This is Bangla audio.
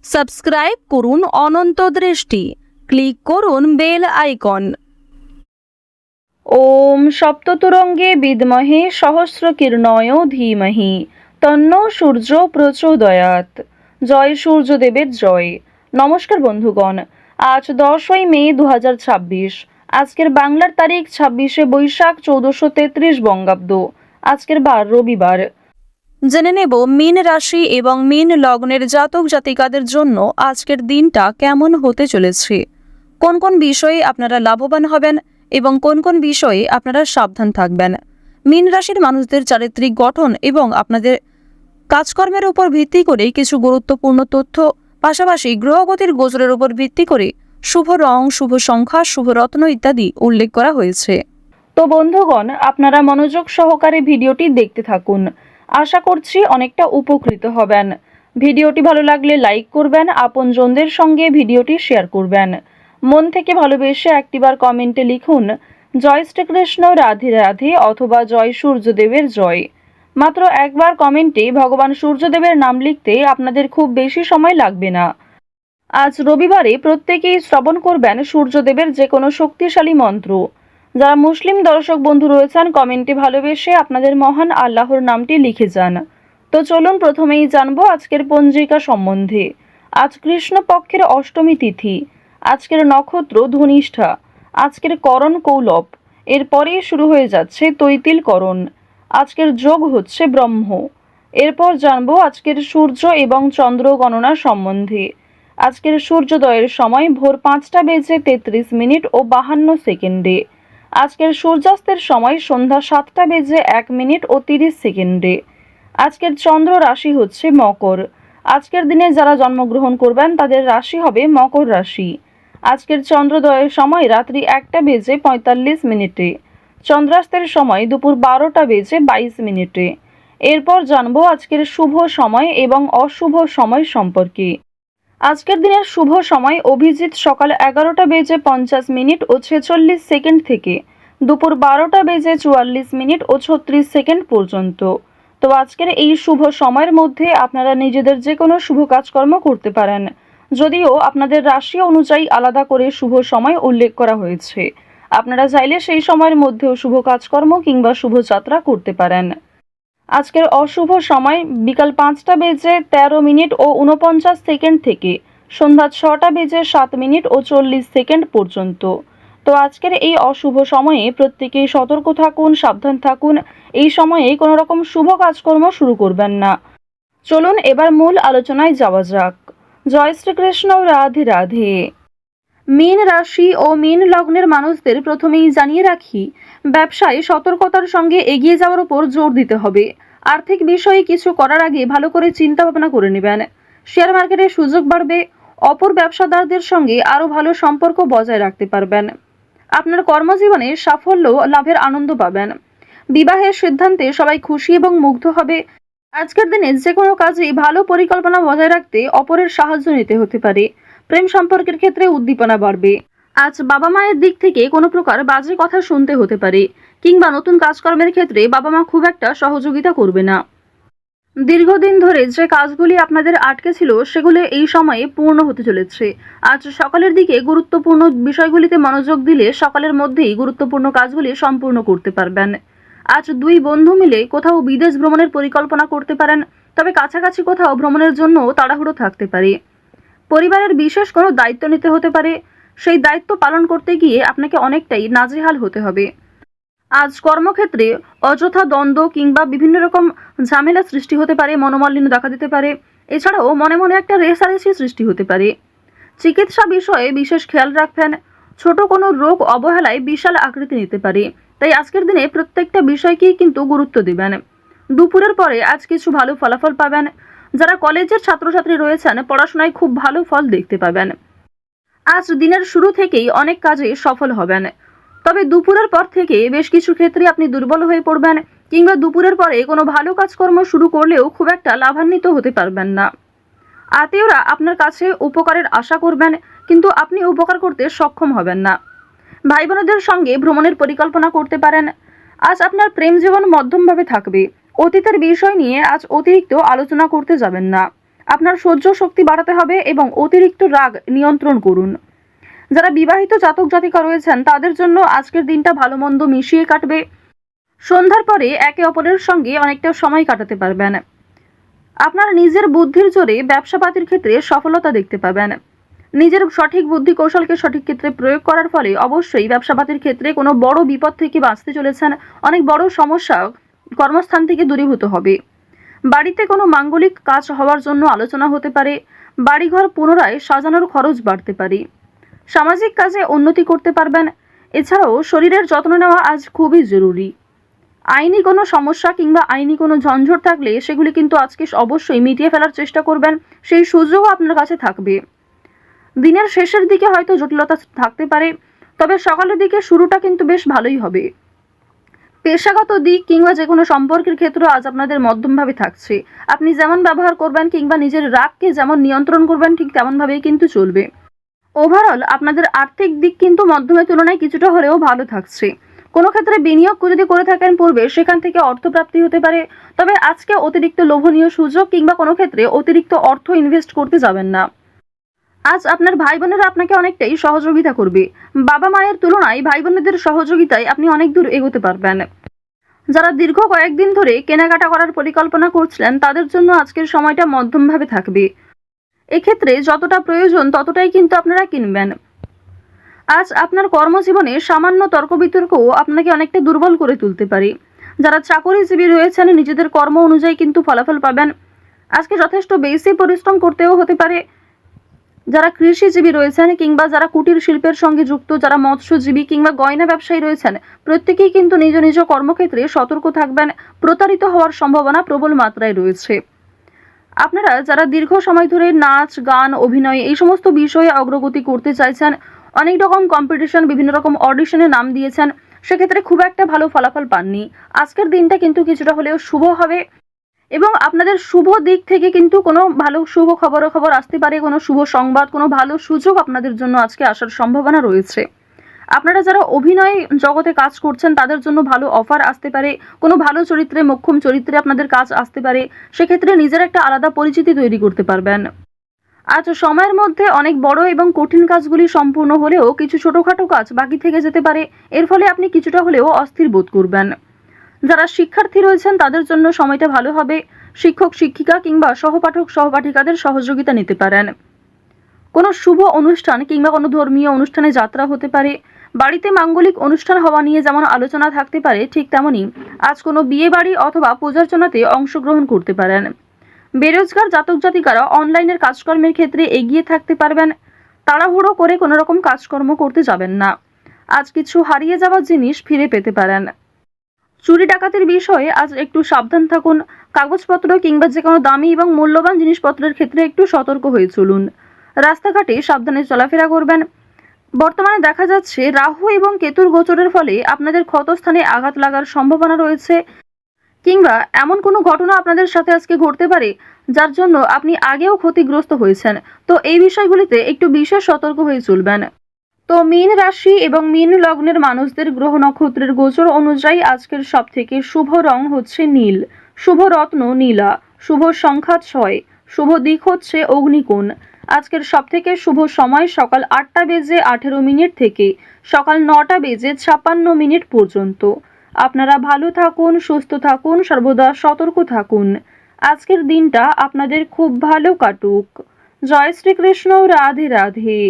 সাবস্ক্রাইব করুন অনন্ত দৃষ্টি, ক্লিক করুন বেল আইকন। ওম সপ্ততুরঙ্গে বিদ্মহে সহস্রকীর্ণয় ধীমহি তন্ন সূর্য প্রচোদয়াৎ। জয় সূর্যদেবের জয়। নমস্কার বন্ধুগণ, আজ 10ই মে 2026। আজকের বাংলার তারিখ 26শে বৈশাখ 1433 বঙ্গাব্দ। আজকের বার রবিবার। জেনে নেব মীন রাশি এবং মীন লগ্নের জাতক জাতিকাদের জন্য আজকের দিনটা কেমন হতে চলেছে, কোন কোন বিষয়ে আপনারা লাভবান হবেন এবং কোন কোন বিষয়ে আপনারা সাবধান থাকবেন। মীন রাশির মানুষদের চারিত্রিক গঠন এবং আপনাদের কাজকর্মের উপর ভিত্তি করে কিছু গুরুত্বপূর্ণ তথ্য, পাশাপাশি গ্রহগতির গোচরের উপর ভিত্তি করে শুভ রং, শুভ সংখ্যা, শুভ রত্ন ইত্যাদি উল্লেখ করা হয়েছে। তো বন্ধুগণ, আপনারা মনোযোগ সহকারে ভিডিওটি দেখতে থাকুন। আশা করছি অনেকটা উপকৃত হবেন। ভিডিওটি ভালো লাগলে লাইক করবেন, আপনজনদের সঙ্গে ভিডিওটি শেয়ার করবেন। মন থেকে ভালোবেসে একটিবার কমেন্টে লিখুন জয় শ্রীকৃষ্ণ, রাধে রাধে অথবা জয় সূর্যদেবের জয়। মাত্র একবার কমেন্টে ভগবান সূর্যদেবের নাম লিখতে আপনাদের খুব বেশি সময় লাগবে না। আজ রবিবারে প্রত্যেকেই শ্রবণ করবেন সূর্যদেবের যে কোনো শক্তিশালী মন্ত্র। যারা মুসলিম দর্শক বন্ধু রয়েছেন, কমেন্টে ভালোবেসে আপনাদের মহান আল্লাহর নামটি লিখে যান। তো চলুন প্রথমেই জানবো আজকের পঞ্জিকা সম্বন্ধে। আজ কৃষ্ণপক্ষের অষ্টমী তিথি। আজকের নক্ষত্র ধনিষ্ঠা। আজকের করণ কৌলব। এরপরেই শুরু হয়ে যাচ্ছে তৈতিল করণ। আজকের যোগ হচ্ছে ব্রহ্ম। এরপর জানবো আজকের সূর্য এবং চন্দ্র গণনা সম্বন্ধে। আজকের সূর্যোদয়ের সময় ভোর 5টা বেজে 33 মিনিট ও 52 সেকেন্ডে। আজকের সূর্যাস্তের সময় সন্ধ্যা 7টা বেজে 1 মিনিট ও 30 সেকেন্ডে। আজকের চন্দ্র রাশি হচ্ছে মকর। আজকের দিনে যারা জন্মগ্রহণ করবেন তাদের রাশি হবে মকর রাশি। আজকের চন্দ্রোদয়ের সময় রাত্রি 1টা বেজে 45 মিনিটে। চন্দ্রাস্তের সময় দুপুর 12টা বেজে 22 মিনিটে। এরপর জানবো আজকের শুভ সময় এবং অশুভ সময় সম্পর্কে। আজকের দিনের শুভ সময় অভিজিৎ সকাল 11টা বেজে 50 মিনিট ও 46 সেকেন্ড থেকে দুপুর 12টা বেজে 44 মিনিট ও 36 সেকেন্ড পর্যন্ত। তো আজকের এই শুভ সময়ের মধ্যে আপনারা নিজেদের যে কোনো শুভ কাজকর্ম করতে পারেন, যদিও আপনাদের রাশি অনুযায়ী আলাদা করে শুভ সময় উল্লেখ করা হয়েছে। আপনারা চাইলে সেই সময়ের মধ্যেও শুভ কাজকর্ম কিংবা শুভ যাত্রা করতে পারেন। আজকের অশুভ সময় বিকাল 5টা বেজে 13 মিনিট ও 49 সেকেন্ড থেকে সন্ধ্যা 6টা বেজে 7 মিনিট ও 40 সেকেন্ড পর্যন্ত। তো আজকের এই অশুভ সময়ে প্রত্যেকেই সতর্ক থাকুন, সাবধান থাকুন। এই সময়ে কোনো রকম শুভ কাজকর্ম শুরু করবেন না। চলুন এবার মূল আলোচনায় যাওয়া যাক। জয় শ্রীকৃষ্ণ, রাধে রাধে। মীন রাশি ও মীন লগ্নের মানুষদের প্রথমেই জানিয়ে রাখি, ব্যবসায় সতর্কতার সঙ্গে এগিয়ে যাওয়ার উপর জোর দিতে হবে। আর্থিক বিষয়ে কিছু করার আগে ভালো করে চিন্তা ভাবনা করে নেবেন। শেয়ার মার্কেটে সুযোগ বাড়বে। অপর ব্যবসাদারদের সঙ্গে আরও ভালো সম্পর্ক বজায় রাখতে পারবেন। আপনার কর্মজীবনে সাফল্য লাভের আনন্দ পাবেন। বিবাহের সিদ্ধান্তে সবাই খুশি এবং মুগ্ধ হবে। আজকের দিনে যে কোনো কাজেই ভালো পরিকল্পনা বজায় রাখতে অপরের সাহায্য নিতে হতে পারে। প্রেম সম্পর্কের ক্ষেত্রে উদ্দীপনা বাড়বে। আজ বাবা মায়ের দিক থেকে কোনো প্রকার বাজে কথা শুনতে হতে পারে, কিংবা নতুন কাজকর্মের ক্ষেত্রে বাবা মা খুব একটা সহযোগিতা করবে না। দীর্ঘদিন ধরে যে কাজগুলি আপনাদের আটকে ছিল সেগুলো এই সময়ে পূর্ণ হতে চলেছে। আজ সকালের দিকে গুরুত্বপূর্ণ বিষয়গুলিতে মনোযোগ দিলে সকালের মধ্যেই গুরুত্বপূর্ণ কাজগুলি সম্পূর্ণ করতে পারবেন। আজ দুই বন্ধু মিলে কোথাও বিদেশ ভ্রমণের পরিকল্পনা করতে পারেন, তবে কাছাকাছি কোথাও ভ্রমণের জন্য তাড়াহুড়ো থাকতে পারে। পরিবারের বিশেষ কোনো দায়িত্ব নিতে হতে পারে। সেই দায়িত্ব পালন করতে গিয়ে আপনাকে অনেকটাই নাজেহাল হতে হবে। আজ কর্মক্ষেত্রে অযথা দ্বন্দ্ব কিংবা বিভিন্ন রকম ঝামেলা সৃষ্টি হতে পারে, মনোমালিন্য দেখা দিতে পারে। এছাড়াও মনে মনে একটা রেষারেষি সৃষ্টি হতে পারে। চিকিৎসা বিষয়ে বিশেষ খেয়াল রাখবেন। ছোট কোনো রোগ অবহেলায় বিশাল আকৃতি নিতে পারে, তাই আজকের দিনে প্রত্যেকটা বিষয়কেই কিন্তু গুরুত্ব দিবেন। দুপুরের পরে আজ কিছু ভালো ফলাফল পাবেন। যারা কলেজের ছাত্রছাত্রী রয়েছেন, পড়াশোনায় খুব ভালো ফল দেখতে পাবেন। আজ দিনের শুরু থেকেই অনেক কাজে সফল হবেন, তবে দুপুরের পর থেকে বেশ কিছু ক্ষেত্রে আপনি দুর্বল হয়ে পড়বেন, কিংবা দুপুরের পরে কোনো ভালো কাজকর্ম শুরু করলেও খুব একটা লাভান্বিত হতে পারবেন না। আত্মীয়রা আপনার কাছে উপকারের আশা করবেন, কিন্তু আপনি উপকার করতে সক্ষম হবেন না। ভাই বোনদের সঙ্গে ভ্রমণের পরিকল্পনা করতে পারেন। আজ আপনার প্রেম জীবন মধ্যমভাবে থাকবে। অতীতের বিষয় নিয়ে আজ অতিরিক্ত আলোচনা করতে যাবেন না। আপনার সহ্য শক্তি বাড়াতে হবে এবং অতিরিক্ত রাগ নিয়ন্ত্রণ করুন। যারা বিবাহিত জাতক জাতিকা রয়েছেন তাদের জন্য আজকের দিনটা ভালো মন্দ মিশিয়ে কাটবে। সন্ধ্যার পরে একে অপরের সঙ্গে অনেকটা সময় কাটাতে পারবেন। আপনার নিজের বুদ্ধির জোরে ব্যবসাপাতির ক্ষেত্রে সফলতা দেখতে পাবেন। নিজের সঠিক বুদ্ধি কৌশলকে সঠিক ক্ষেত্রে প্রয়োগ করার ফলে অবশ্যই ব্যবসাপাতির ক্ষেত্রে কোনো বড় বিপদ থেকে বাঁচতে চলেছেন। অনেক বড় সমস্যা কর্মস্থান থেকে দূরীভূত হবে। বাড়িতে কোনো মাঙ্গলিক কাজ হওয়ার জন্য আলোচনা হতে পারে। বাড়িঘর পুনরায় সাজানোর খরচ বাড়তে পারে। সামাজিক কাজে উন্নতি করতে পারবেন। এছাড়াও শরীরের যত্ন নেওয়া আজ খুবই জরুরি। আইনি কোনো সমস্যা কিংবা আইনি কোনো ঝঞ্ঝট থাকলে সেগুলি কিন্তু আজকে অবশ্যই মিটিয়ে ফেলার চেষ্টা করবেন। সেই সুযোগও আপনার কাছে থাকবে। দিনের শেষের দিকে হয়তো জটিলতা থাকতে পারে, তবে সকালের দিকে শুরুটা কিন্তু বেশ ভালোই হবে। পেশাগত দিক কিংবা যে কোনো সম্পর্কের ক্ষেত্রে আজ আপনাদের মধ্যমভাবে থাকছে। আপনি যেমন ব্যবহার করবেন কিংবা নিজের রাগকে যেমন নিয়ন্ত্রণ করবেন ঠিক তেমনভাবেই কিন্তু চলবে। ওভারঅল আপনাদের আর্থিক দিক কিন্তু মধ্যমের তুলনায় কিছুটা হলেও ভালো থাকছে। কোনো ক্ষেত্রে বিনিয়োগ যদি করে থাকেন পূর্বে সেখান থেকে অর্থপ্রাপ্তি হতে পারে, তবে আজকে অতিরিক্ত লোভনীয় সুযোগ কিংবা কোনো ক্ষেত্রে অতিরিক্ত অর্থ ইনভেস্ট করতে যাবেন না। আজ আপনার ভাই বোনেরা আপনাকে অনেকটাই সহযোগিতা করবে। বাবা মায়ের তুলনায় ভাই বোনেদের সহযোগিতায় আপনি অনেক দূর এগোতে পারবেন। যারা দীর্ঘ কয়েকদিন ধরে কেনাকাটা করার পরিকল্পনা করছিলেন তাদের জন্য আজকের সময়টা মধ্যমভাবে থাকবে। এক্ষেত্রে যতটা প্রয়োজন ততটাই কিন্তু আপনারা কিনবেন। আজ আপনার কর্মজীবনে সামান্য তর্ক বিতর্কও আপনাকে অনেকটা দুর্বল করে তুলতে পারে। যারা চাকরিজীবী রয়েছেন নিজেদের কর্ম অনুযায়ী কিন্তু ফলাফল পাবেন। আজকে যথেষ্ট বেশি পরিশ্রম করতেও হতে পারে। যারা কৃষিজীবী রয়েছেন কিংবা যারা কুটির শিল্পের সঙ্গে যুক্ত, যারা মৎস্যজীবী কিংবা গয়না ব্যবসায়ী রয়েছেন প্রত্যেকেই কিন্তু নিজ নিজ কর্মক্ষেত্রে সতর্ক থাকবেন। প্রতারিত হওয়ার সম্ভাবনা প্রবল মাত্রায় রয়েছে। আপনারা যারা দীর্ঘ সময় ধরে নাচ গান অভিনয় এই সমস্ত বিষয়ে অগ্রগতি করতে চাইছেন, অনেক রকম কম্পিটিশন বিভিন্ন রকম অডিশনে নাম দিয়েছেন, সেক্ষেত্রে খুব একটা ভালো ফলাফল পাননি। আজকের দিনটা কিন্তু কিছুটা হলেও শুভ হবে এবং আপনাদের শুভ দিক থেকে কিন্তু কোনো ভালো শুভ খবর আসতে পারে। কোনো শুভ সংবাদ, কোনো ভালো সুযোগ আপনাদের জন্য আজকে আসার সম্ভাবনা রয়েছে। আপনারা যারা অভিনয় জগতে কাজ করছেন তাদের জন্য ভালো অফার আসতে পারে। কোনো ভালো চরিত্রে, মোক্ষম চরিত্রে আপনাদের কাজ আসতে পারে। সেক্ষেত্রে নিজের একটা আলাদা পরিচিতি তৈরি করতে পারবেন। আজ সময়ের মধ্যে অনেক বড় এবং কঠিন কাজগুলি সম্পূর্ণ হলেও কিছু ছোটখাটো কাজ বাকি থেকে যেতে পারে। এর ফলে আপনি কিছুটা হলেও অস্থির বোধ করবেন। যারা শিক্ষার্থী রয়েছেন তাদের জন্য সময়টা ভালো হবে। শিক্ষক শিক্ষিকা কিংবা সহপাঠক সহপাঠিকাদের সহযোগিতা নিতে পারেন। কোনো শুভ অনুষ্ঠান কিংবা কোনো ধর্মীয় অনুষ্ঠানে যাত্রা হতে পারে। বাড়িতে মাঙ্গলিক অনুষ্ঠান হওয়া নিয়ে যেমন আলোচনা থাকতে পারে ঠিক তেমনি আজ কোনো বিয়ে বাড়ি অথবা পূজার্চনাতে অংশগ্রহণ করতে পারেন। বেরোজগার জাতক জাতিকারা অনলাইনের কাজকর্মের ক্ষেত্রে এগিয়ে থাকতে পারবেন। তাড়াহুড়ো করে কোনো রকম কাজকর্ম করতে যাবেন না। আজ কিছু হারিয়ে যাওয়া জিনিস ফিরে পেতে পারেন। চুরি ডাকাতির বিষয়ে আজ একটু সাবধান থাকুন। কাগজপত্র কিংবা যে কোনো দামি এবং মূল্যবান জিনিসপত্রের ক্ষেত্রে একটু সতর্ক হয়ে চলুন। রাস্তাঘাটে সাবধানে চলাফেরা করবেন। বর্তমানে দেখা যাচ্ছে রাহু এবং কেতুর গোচরের ফলে আপনাদের ক্ষতস্থানে আঘাত লাগার সম্ভাবনা রয়েছে কিংবা এমন কোনো ঘটনা আপনাদের সাথে আজকে ঘটতে পারে যার জন্য আপনি আগেও ক্ষতিগ্রস্ত হয়েছেন। তো এই বিষয়গুলিতে একটু বিশেষ সতর্ক হয়ে চলবেন। তো মীন রাশি এবং মীন লগ্নের মানুষদের গ্রহ নক্ষত্রের গোচর অনুযায়ী আজকের সবথেকে শুভ রং হচ্ছে নীল, শুভ রত্ন নীলা, শুভ সংখ্যা 6, শুভ দিক হচ্ছে অগ্নিকোণ। আজকের সবথেকে শুভ সময় সকাল 8টা বেজে 18 মিনিট থেকে সকাল 9টা বেজে 56 মিনিট পর্যন্ত। আপনারা ভালো থাকুন, সুস্থ থাকুন, সর্বদা সতর্ক থাকুন। আজকের দিনটা আপনাদের খুব ভালো কাটুক। জয় শ্রীকৃষ্ণ। রাধে রাধে।